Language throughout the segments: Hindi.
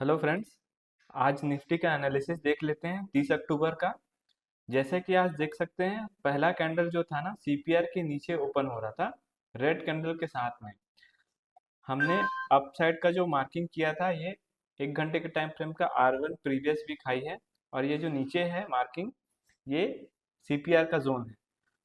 Hello friends. आज निफ्टी का एनालिसिस देख लेते हैं 30 अक्टूबर का। जैसे कि आज देख सकते हैं पहला कैंडल जो था ना सीपीआर के नीचे ओपन हो रहा था रेड कैंडल के साथ में। हमने अपसाइड का जो मार्किंग किया था ये 1 घंटे के टाइम फ्रेम का R1 प्रीवियस वीक हाई है और ये जो नीचे है मार्किंग ये सीपीआर का जोन है।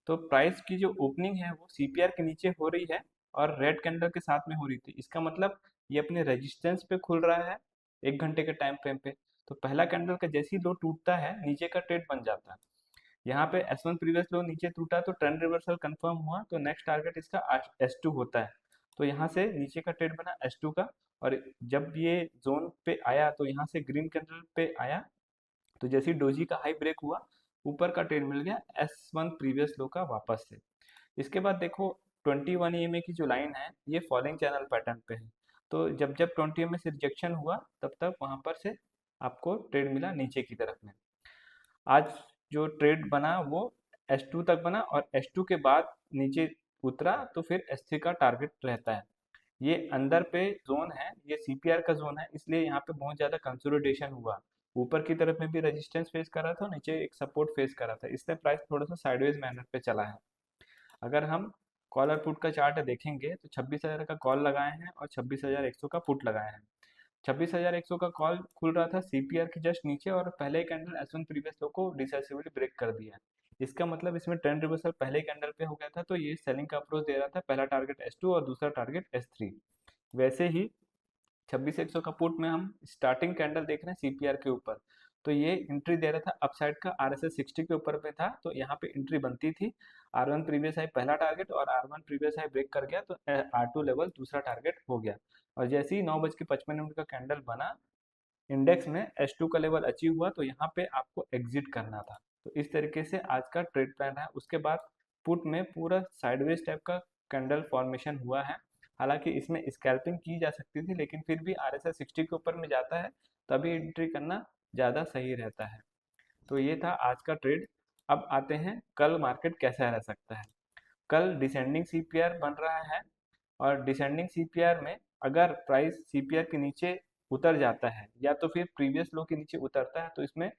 तो प्राइस की जो ओपनिंग है वो सीपीआर के नीचे हो रही है और रेड कैंडल के साथ में हो रही थी। इसका मतलब ये अपने रेजिस्टेंस पे खुल रहा है 1 घंटे के टाइम फ्रेम पे। तो पहला कैंडल का जैसे ही लो टूटता है नीचे का ट्रेड बन जाता है। यहाँ पे S1 प्रीवियस लो नीचे टूटा तो ट्रेंड रिवर्सल कंफर्म हुआ तो नेक्स्ट टारगेट इसका S2 होता है। तो यहाँ से नीचे का ट्रेड बना S2 का। और जब ये जोन पे आया तो यहाँ से ग्रीन कैंडल पे आया तो जैसे ही डोजी का हाई ब्रेक हुआ ऊपर का ट्रेड मिल गया S1 प्रीवियस लो का वापस से। इसके बाद देखो 21 EMA की जो लाइन है ये फॉलोइंग चैनल पैटर्न पे है। तो जब जब 20 EMA से रिजेक्शन हुआ तब तक वहां पर से आपको ट्रेड मिला नीचे की तरफ में। आज जो ट्रेड बना वो S2 तक बना और S2 के बाद नीचे उतरा तो फिर S3 का टारगेट रहता है। ये अंदर पे जोन है, ये सीपीआर का जोन है, इसलिए यहाँ पे बहुत ज्यादा कंसोलिडेशन हुआ। ऊपर की तरफ में भी रेजिस्टेंस फेस कर रहा था, नीचे एक सपोर्ट फेस कर रहा था, इसलिए प्राइस थोड़ा सा साइडवेज मैनर पे चला है। अगर हम कॉल और पुट का चार्ट देखेंगे तो 26,000 का कॉल लगाए हैं और 26,100 का पुट लगाए हैं। 26,100 का कॉल खुल रहा था सीपीआर के जस्ट नीचे और पहले ही कैंडल S1 प्रीवियस लो को डिसाइसिवली ब्रेक कर दिया है। इसका मतलब इसमें ट्रेंड रिवर्सल पहले ही कैंडल पे हो गया था तो ये सेलिंग का अप्रोच दे रहा था। पहला टारगेट S2 और दूसरा टारगेट S3। वैसे ही 26,100 का पुट में हम स्टार्टिंग कैंडल देख रहे हैं सीपीआर के ऊपर। तो ये एंट्री दे रहा था अपसाइड का RSS 60 के ऊपर पे था तो यहाँ पे एंट्री बनती थी। R1 प्रीवियस हाई पहला टारगेट और R1 प्रीवियस हाई ब्रेक कर गया तो R2 लेवल दूसरा टारगेट हो गया। और जैसे ही 9:55 का कैंडल बना इंडेक्स में S2 का लेवल अचीव हुआ तो यहाँ पे आपको एग्जिट करना था। तो इस तरीके से आज का ट्रेड प्लान है। उसके बाद पुट में पूरा साइडवेज टाइप का कैंडल फॉर्मेशन हुआ है। हालांकि इसमें स्कैल्पिंग की जा सकती थी लेकिन फिर भी RSS 60 के ऊपर में जाता है तभी एंट्री करना ज़्यादा सही रहता है। तो ये था आज का ट्रेड। अब आते हैं कल मार्केट कैसा रह सकता है। कल डिसेंडिंग सीपीआर बन रहा है और डिसेंडिंग सीपीआर में अगर प्राइस सीपीआर के नीचे उतर जाता है या तो फिर प्रीवियस लो के नीचे उतरता है तो इसमें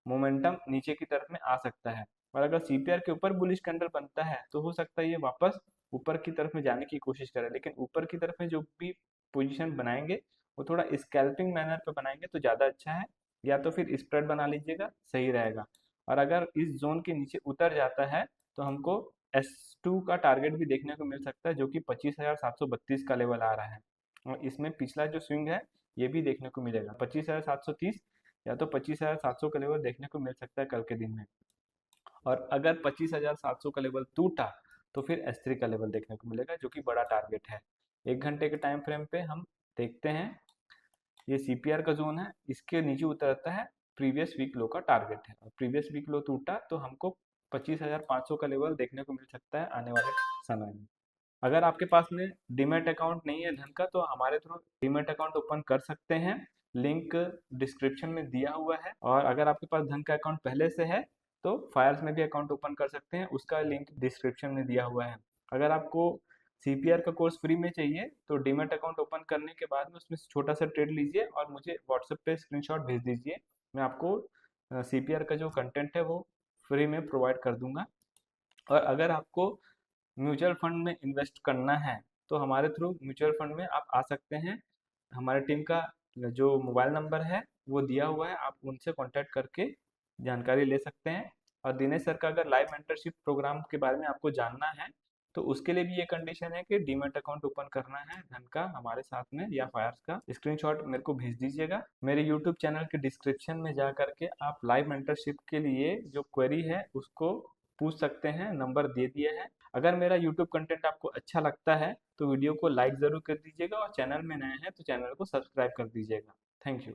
मोमेंटम नीचे की तरफ में आ सकता है। और अगर सीपीआर के ऊपर बुलिश कैंडल बनता है तो हो सकता है ये वापस ऊपर की तरफ में जाने की कोशिश करे। लेकिन ऊपर की तरफ में जो भी पोजीशन बनाएंगे वो थोड़ा स्कैल्पिंग मैनर पे बनाएंगे तो ज़्यादा अच्छा है। या तो फिर स्प्रेड बना लीजिएगा सही रहेगा। और अगर इस जोन के नीचे उतर जाता है तो हमको S2 का टारगेट भी देखने को मिल सकता है जो कि 25,732 का लेवल आ रहा है। और इसमें पिछला जो स्विंग है ये भी देखने को मिलेगा 25,730 या तो 25,700 का लेवल देखने को मिल सकता है कल के दिन में। और अगर 25,700 का लेवल टूटा तो फिर S3 का लेवल देखने को मिलेगा जो कि बड़ा टारगेट है। 1 घंटे के टाइम फ्रेम पे हम देखते हैं ये सीपीआर का जोन है, इसके नीचे उतरता है प्रीवियस वीक लो का टारगेट है और प्रीवियस वीक लो टूटा तो हमको 25,500 का लेवल देखने को मिल सकता है आने वाले समय में। अगर आपके पास में डीमैट अकाउंट नहीं है धन का तो हमारे थ्रू डीमैट अकाउंट ओपन कर सकते हैं। लिंक डिस्क्रिप्शन में दिया हुआ है। और अगर आपके पास धन का अकाउंट पहले से है तो फायर्स में भी अकाउंट ओपन कर सकते हैं, उसका लिंक डिस्क्रिप्शन में दिया हुआ है। अगर आपको सीपीआर का कोर्स फ्री में चाहिए तो डीमैट अकाउंट ओपन करने के बाद में उसमें छोटा सा ट्रेड लीजिए और मुझे व्हाट्सएप पे स्क्रीनशॉट भेज दीजिए। मैं आपको सीपीआर का जो कंटेंट है वो फ्री में प्रोवाइड कर दूंगा। और अगर आपको म्यूचुअल फंड में इन्वेस्ट करना है तो हमारे थ्रू म्यूचुअल फंड में आप आ सकते हैं। हमारे टीम का जो मोबाइल नंबर है वो दिया हुआ है, आप उनसे कांटेक्ट करके जानकारी ले सकते हैं। और दिनेश सर का अगर लाइव मेंटरशिप प्रोग्राम के बारे में आपको जानना है तो उसके लिए भी ये कंडीशन है कि डीमैट अकाउंट ओपन करना है धन का हमारे साथ में या फायर्स का स्क्रीनशॉट मेरे को भेज दीजिएगा। मेरे यूट्यूब चैनल के डिस्क्रिप्शन में जा करके आप लाइव मेंटरशिप के लिए जो क्वेरी है उसको पूछ सकते हैं, नंबर दे दिया है। अगर मेरा यूट्यूब कंटेंट आपको अच्छा लगता है तो वीडियो को लाइक ज़रूर कर दीजिएगा और चैनल में नए हैं तो चैनल को सब्सक्राइब कर दीजिएगा। Thank you.